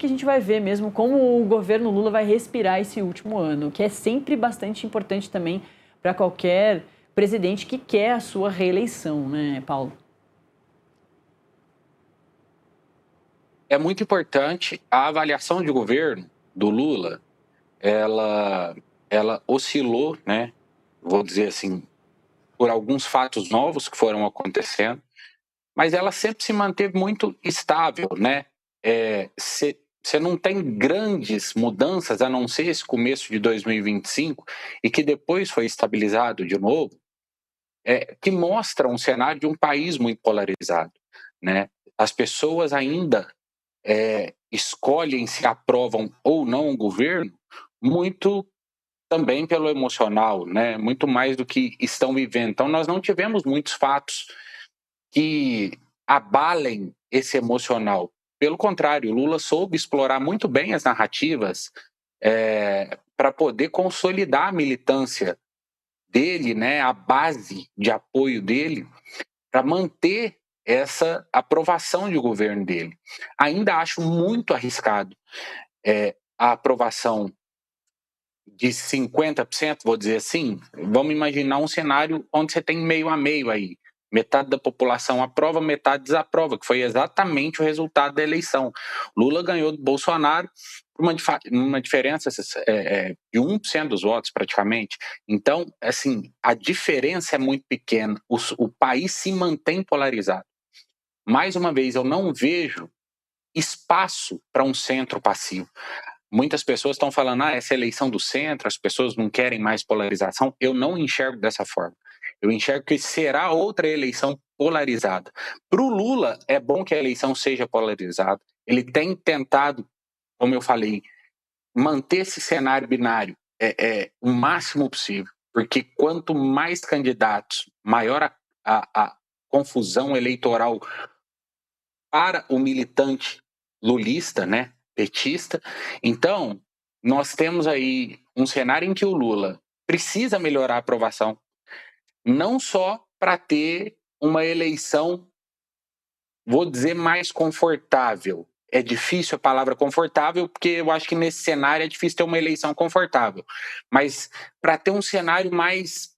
que a gente vai ver mesmo como o governo Lula vai respirar esse último ano, que é sempre bastante importante também para qualquer presidente que quer a sua reeleição, né, Paulo? É muito importante a avaliação de governo do Lula. Ela oscilou, né? Vou dizer assim, por alguns fatos novos que foram acontecendo, mas ela sempre se manteve muito estável, né? Você não tem grandes mudanças, a não ser esse começo de 2025, e que depois foi estabilizado de novo, que mostra um cenário de um país muito polarizado, né? As pessoas ainda escolhem se aprovam ou não o governo muito também pelo emocional, né? Muito mais do que estão vivendo. Então, nós não tivemos muitos fatos que abalem esse emocional. Pelo contrário, o Lula soube explorar muito bem as narrativas para poder consolidar a militância dele, né? A base de apoio dele, para manter essa aprovação de governo dele. Ainda acho muito arriscado a aprovação de 50%, vou dizer assim. Vamos imaginar um cenário onde você tem meio a meio aí. Metade da população aprova, metade desaprova, que foi exatamente o resultado da eleição. Lula ganhou do Bolsonaro por uma diferença de 1% dos votos, praticamente. Então, assim, a diferença é muito pequena. O país se mantém polarizado. Mais uma vez, eu não vejo espaço para um centro passivo. Muitas pessoas estão falando, essa eleição do centro, as pessoas não querem mais polarização. Eu não enxergo dessa forma. Eu enxergo que será outra eleição polarizada. Para o Lula, é bom que a eleição seja polarizada. Ele tem tentado, como eu falei, manter esse cenário binário o máximo possível. Porque quanto mais candidatos, maior a confusão eleitoral para o militante lulista, né, petista. Então, nós temos aí um cenário em que o Lula precisa melhorar a aprovação, não só para ter uma eleição, vou dizer, mais confortável. É difícil a palavra confortável, porque eu acho que nesse cenário é difícil ter uma eleição confortável. Mas para ter um cenário mais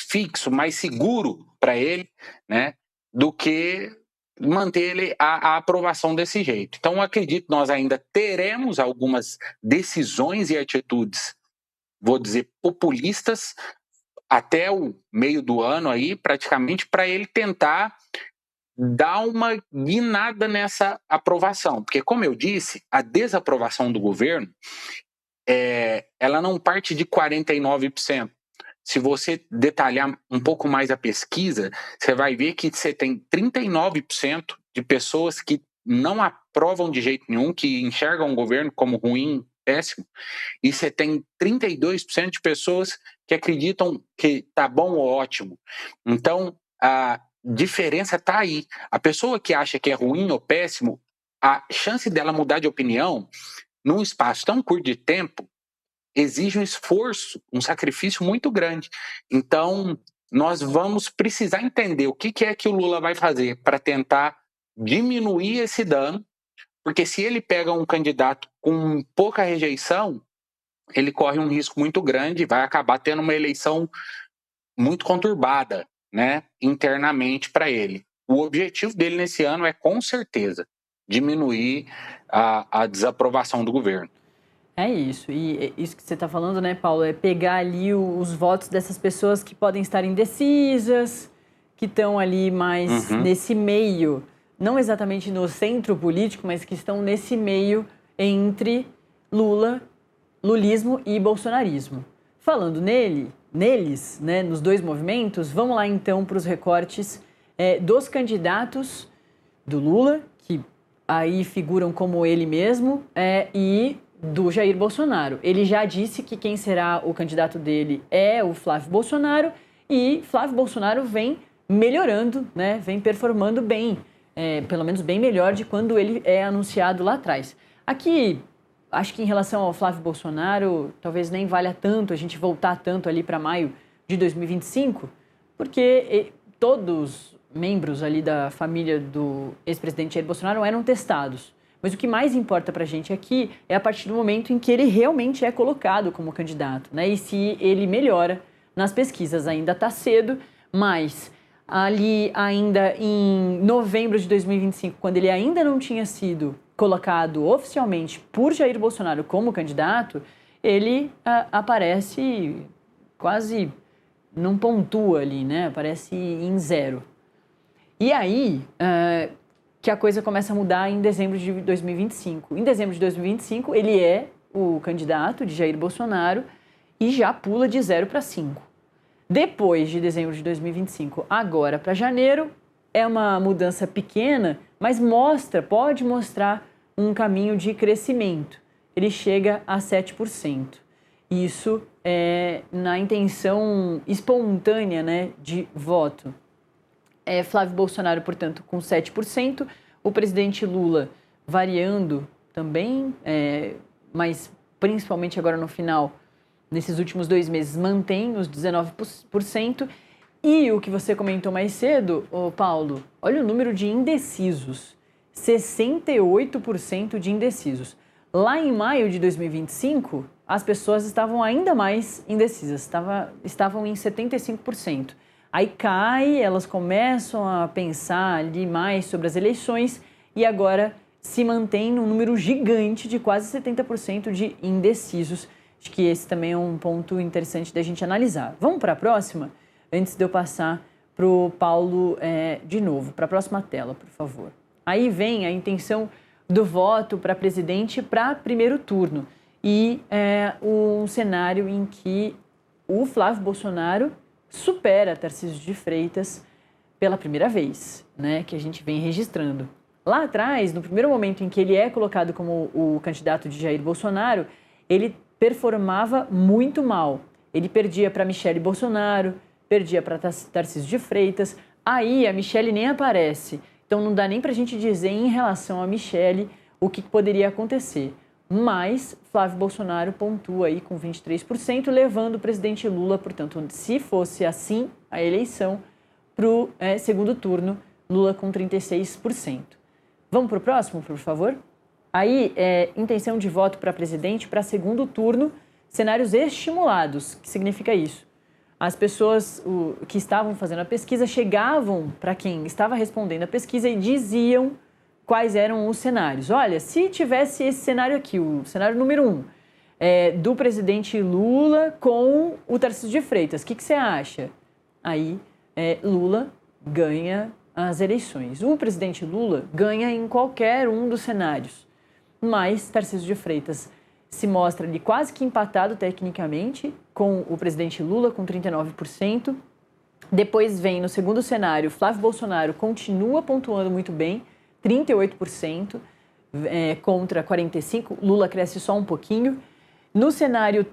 fixo, mais seguro para ele, né, do que manter a aprovação desse jeito. Então, eu acredito que nós ainda teremos algumas decisões e atitudes, vou dizer, populistas, até o meio do ano aí, praticamente, para ele tentar dar uma guinada nessa aprovação. Porque, como eu disse, a desaprovação do governo, ela não parte de 49%. Se você detalhar um pouco mais a pesquisa, você vai ver que você tem 39% de pessoas que não aprovam de jeito nenhum, que enxergam o governo como ruim, péssimo, e você tem 32% de pessoas que acreditam que tá bom ou ótimo. Então, a diferença está aí. A pessoa que acha que é ruim ou péssimo, a chance dela mudar de opinião num espaço tão curto de tempo exige um esforço, um sacrifício muito grande. Então, nós vamos precisar entender o que é que o Lula vai fazer para tentar diminuir esse dano, porque se ele pega um candidato com pouca rejeição, ele corre um risco muito grande e vai acabar tendo uma eleição muito conturbada, né, internamente para ele. O objetivo dele nesse ano é, com certeza, diminuir a desaprovação do governo. É isso. E isso que você está falando, né, Paulo, é pegar ali os votos dessas pessoas que podem estar indecisas, que estão ali mais nesse meio, não exatamente no centro político, mas que estão nesse meio entre lulismo e bolsonarismo. Falando neles, né, nos dois movimentos, vamos lá então para os recortes dos candidatos do Lula, que aí figuram como ele mesmo, e do Jair Bolsonaro. Ele já disse que quem será o candidato dele é o Flávio Bolsonaro, e Flávio Bolsonaro vem melhorando, né? Vem performando bem, pelo menos bem melhor de quando ele é anunciado lá atrás. Aqui, acho que em relação ao Flávio Bolsonaro, talvez nem valha tanto a gente voltar tanto ali para maio de 2025, porque todos membros ali da família do ex-presidente Jair Bolsonaro eram testados. Mas o que mais importa para a gente aqui é a partir do momento em que ele realmente é colocado como candidato, né? E se ele melhora nas pesquisas. Ainda está cedo, mas ali ainda em novembro de 2025, quando ele ainda não tinha sido colocado oficialmente por Jair Bolsonaro como candidato, ele aparece quase, não pontua ali, né? Aparece em 0. E aí que a coisa começa a mudar em dezembro de 2025. Em dezembro de 2025, ele é o candidato de Jair Bolsonaro e já pula de 0 para 5. Depois de dezembro de 2025, agora para janeiro, é uma mudança pequena, mas pode mostrar um caminho de crescimento. Ele chega a 7%. Isso é na intenção espontânea, né, de voto. Flávio Bolsonaro, portanto, com 7%. O presidente Lula variando também, mas principalmente agora no final, nesses últimos 2 meses, mantém os 19%. E o que você comentou mais cedo, Paulo, olha o número de indecisos. 68% de indecisos. Lá em maio de 2025, as pessoas estavam ainda mais indecisas, estavam em 75%. Aí cai, elas começam a pensar ali mais sobre as eleições e agora se mantém num número gigante de quase 70% de indecisos. Acho que esse também é um ponto interessante da gente analisar. Vamos para a próxima? Antes de eu passar para o Paulo de novo, para a próxima tela, por favor. Aí vem a intenção do voto para presidente para primeiro turno e um cenário em que o Flávio Bolsonaro supera Tarcísio de Freitas pela primeira vez, né, que a gente vem registrando. Lá atrás, no primeiro momento em que ele é colocado como o candidato de Jair Bolsonaro, ele performava muito mal. Ele perdia para Michele Bolsonaro, perdia para Tarcísio de Freitas, aí a Michele nem aparece. Então não dá nem para a gente dizer em relação a Michele o que poderia acontecer. Mas Flávio Bolsonaro pontua aí com 23%, levando o presidente Lula, portanto, se fosse assim a eleição, para o segundo turno, Lula com 36%. Vamos para o próximo, por favor? Aí, intenção de voto para presidente para segundo turno, cenários estimulados. O que significa isso? As pessoas que estavam fazendo a pesquisa chegavam para quem estava respondendo a pesquisa e diziam quais eram os cenários. Olha, se tivesse esse cenário aqui, o cenário número 1, do presidente Lula com o Tarcísio de Freitas, o que você acha? Aí, Lula ganha as eleições. O presidente Lula ganha em qualquer um dos cenários, mas Tarcísio de Freitas se mostra ali quase que empatado tecnicamente com o presidente Lula, com 39%. Depois vem, no segundo cenário, Flávio Bolsonaro continua pontuando muito bem, 38% contra 45%. Lula cresce só um pouquinho. No cenário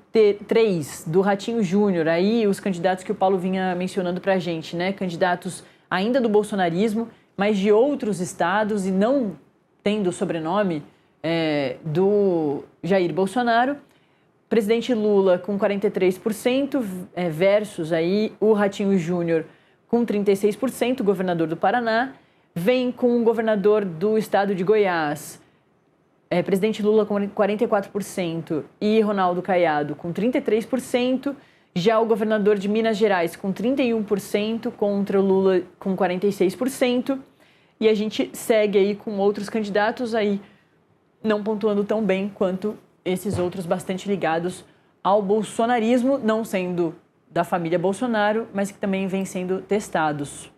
3 do Ratinho Júnior, aí os candidatos que o Paulo vinha mencionando para a gente, né? Candidatos ainda do bolsonarismo, mas de outros estados e não tendo o sobrenome do Jair Bolsonaro. Presidente Lula com 43% versus aí o Ratinho Júnior com 36%, governador do Paraná. Vem com o governador do estado de Goiás, presidente Lula com 44% e Ronaldo Caiado com 33%. Já o governador de Minas Gerais com 31% contra o Lula com 46%. E a gente segue aí com outros candidatos aí não pontuando tão bem quanto esses outros bastante ligados ao bolsonarismo, não sendo da família Bolsonaro, mas que também vêm sendo testados.